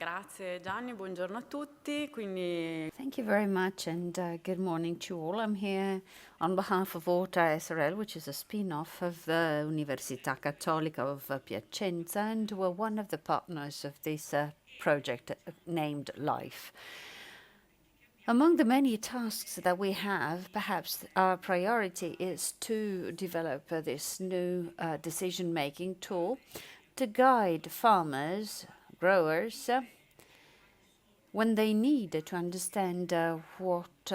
Grazie Gianni, buongiorno a tutti. Thank you very much and good morning to all. I'm here on behalf of Horta SRL, which is a spin-off of the Università Cattolica of Piacenza, and we're one of the partners of this project named LIFE. Among the many tasks that we have, perhaps our priority is to develop this new decision-making tool to guide farmers, growers, when they need to understand what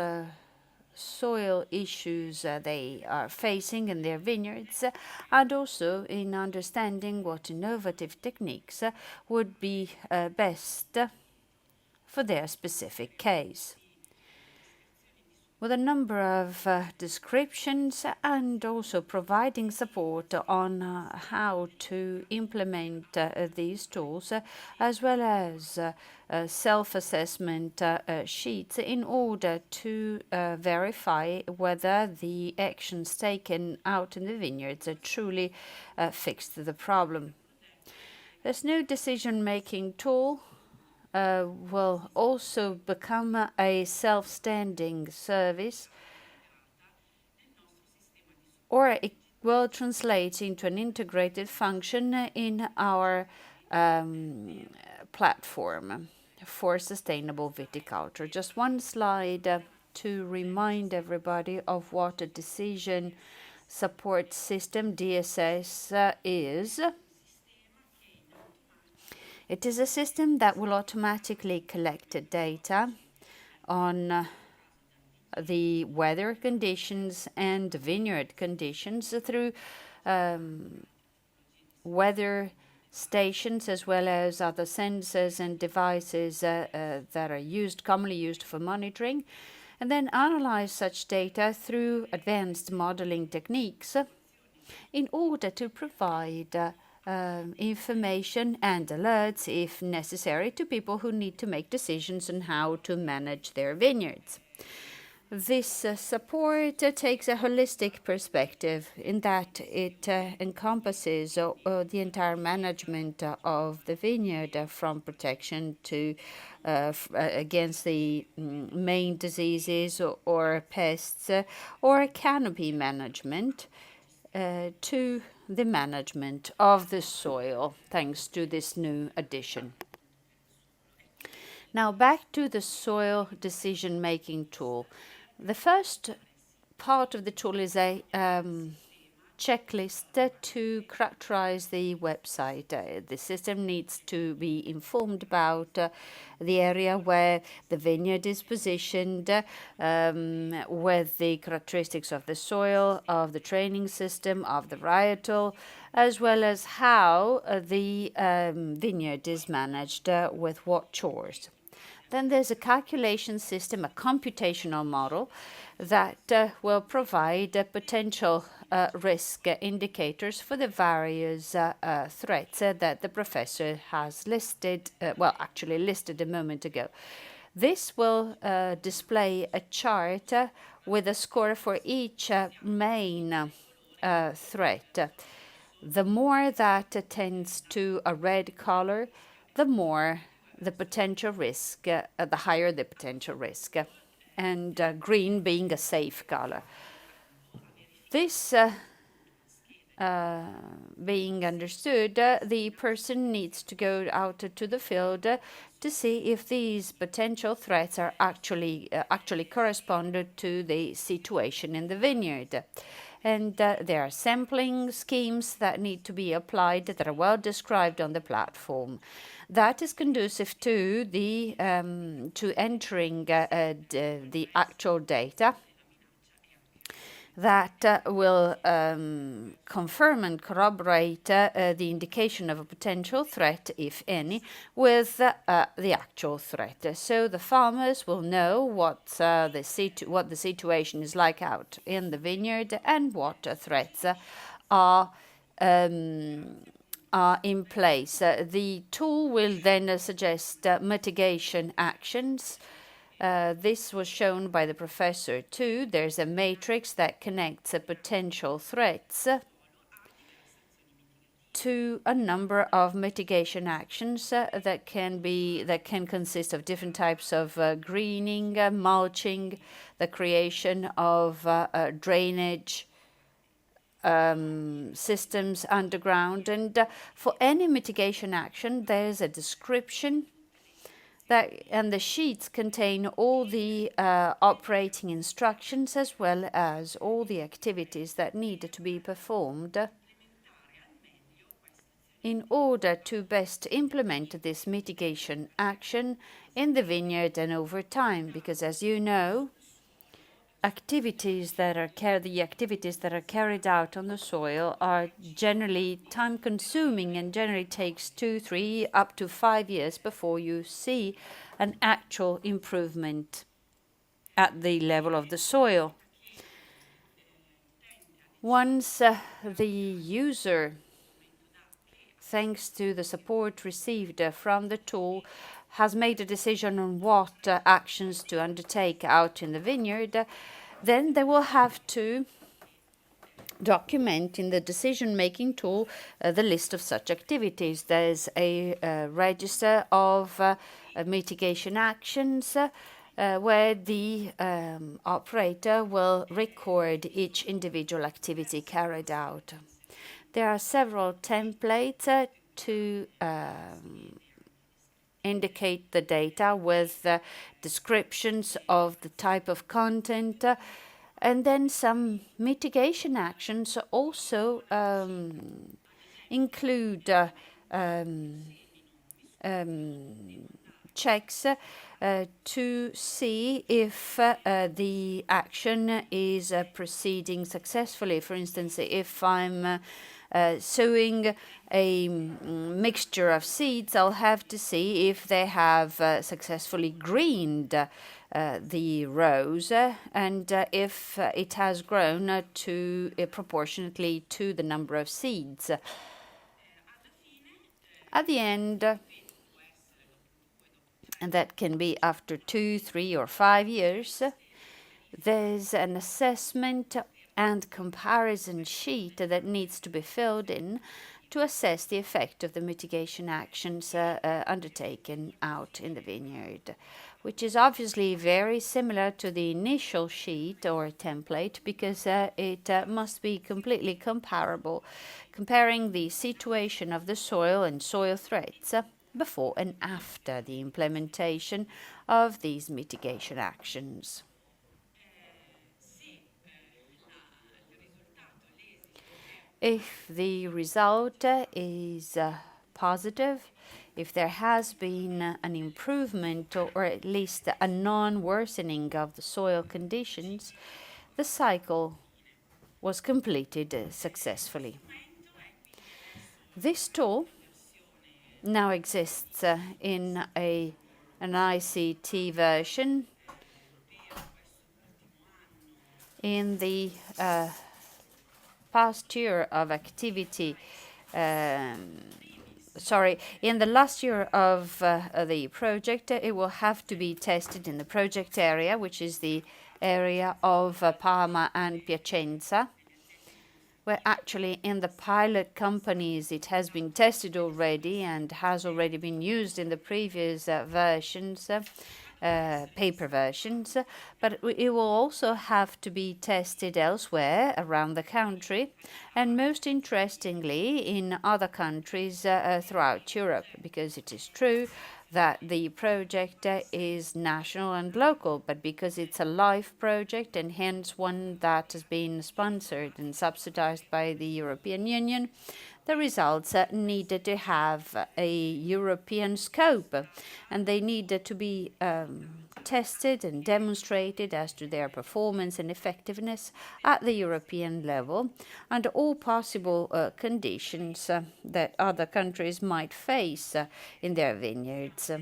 soil issues they are facing in their vineyards, and also in understanding what innovative techniques would be best for their specific case. With a number of descriptions and also providing support on how to implement these tools, as well as self-assessment sheets in order to verify whether the actions taken out in the vineyards truly fixed the problem. This new decision-making tool will also become a self-standing service, or it will translate into an integrated function in our platform for sustainable viticulture. Just one slide to remind everybody of what a decision support system, DSS, is. It is a system that will automatically collect data on the weather conditions and vineyard conditions through weather stations, as well as other sensors and devices that are commonly used for monitoring, and then analyze such data through advanced modeling techniques in order to provide information and alerts, if necessary, to people who need to make decisions on how to manage their vineyards. This support takes a holistic perspective in that it encompasses the entire management of the vineyard, from protection to against the main diseases or pests, or canopy management, to the management of the soil, thanks to this new addition. Now back to the soil decision-making tool. The first part of the tool is a checklist to characterize the website. The system needs to be informed about the area where the vineyard is positioned, with the characteristics of the soil, of the training system, of the varietal, as well as how the vineyard is managed, with what chores. Then there's a calculation system, a computational model that will provide potential risk indicators for the various threats that the professor has listed, listed a moment ago. This will display a chart with a score for each main threat. The more that tends to a red color, the more the potential risk, the higher the potential risk, and green being a safe color. This being understood, the person needs to go out to the field to see if these potential threats are actually corresponded to the situation in the vineyard. And there are sampling schemes that need to be applied that are well described on the platform. That is conducive to the to entering the actual data that will confirm and corroborate the indication of a potential threat, if any, with the actual threat. So the farmers will know what the situation is like out in the vineyard and what threats are in place. The tool will then suggest mitigation actions. This was shown by the professor too. There's a matrix that connects potential threats to a number of mitigation actions that can consist of different types of greening, mulching, the creation of drainage systems underground. And for any mitigation action, there's a description and the sheets contain all the operating instructions as well as all the activities that need to be performed in order to best implement this mitigation action in the vineyard and over time. Because as you know, the activities that are carried out on the soil are generally time consuming and generally takes 2, 3, up to 5 years before you see an actual improvement at the level of the soil. Once the user, thanks to the support received from the tool, has made a decision on what actions to undertake out in the vineyard, then they will have to document in the decision-making tool the list of such activities. There's a register of mitigation actions where the operator will record each individual activity carried out. There are several templates to indicate the data with descriptions of the type of content, and then some mitigation actions also include checks to see if the action is proceeding successfully. For instance, if I'm sowing a mixture of seeds, I'll have to see if they have successfully greened the rows and if it has grown to proportionately to the number of seeds. At the end, and that can be after 2, 3, or 5 years, there's an assessment and comparison sheet that needs to be filled in to assess the effect of the mitigation actions undertaken out in the vineyard, which is obviously very similar to the initial sheet or template because it must be completely comparable, comparing the situation of the soil and soil threats before and after the implementation of these mitigation actions. If the result is positive, if there has been an improvement or at least a non-worsening of the soil conditions, the cycle was completed successfully. This tool now exists in an ICT version in the past year of activity, in the last year of the project, it will have to be tested in the project area, which is the area of Parma and Piacenza, where actually in the pilot companies it has been tested already and has already been used in the previous versions, paper versions, but it will also have to be tested elsewhere around the country, and most interestingly in other countries throughout Europe, because it is true that the project is national and local, but because it's a live project and hence one that has been sponsored and subsidized by the European Union, the results needed to have a European scope, and they needed to be tested and demonstrated as to their performance and effectiveness at the European level under all possible conditions that other countries might face in their vineyards.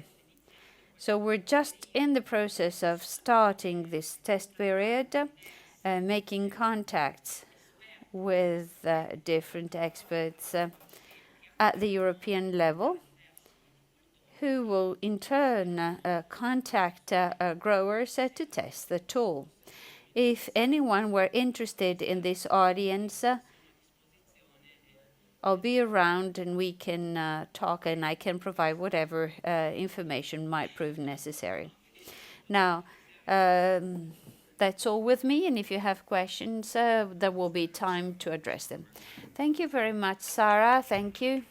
So we're just in the process of starting this test period, making contacts with different experts at the European level, who will in turn contact growers to test the tool. If anyone were interested in this audience, I'll be around and we can talk, and I can provide whatever information might prove necessary. Now, that's all with me, and if you have questions, there will be time to address them. Thank you very much, Sara. Thank you.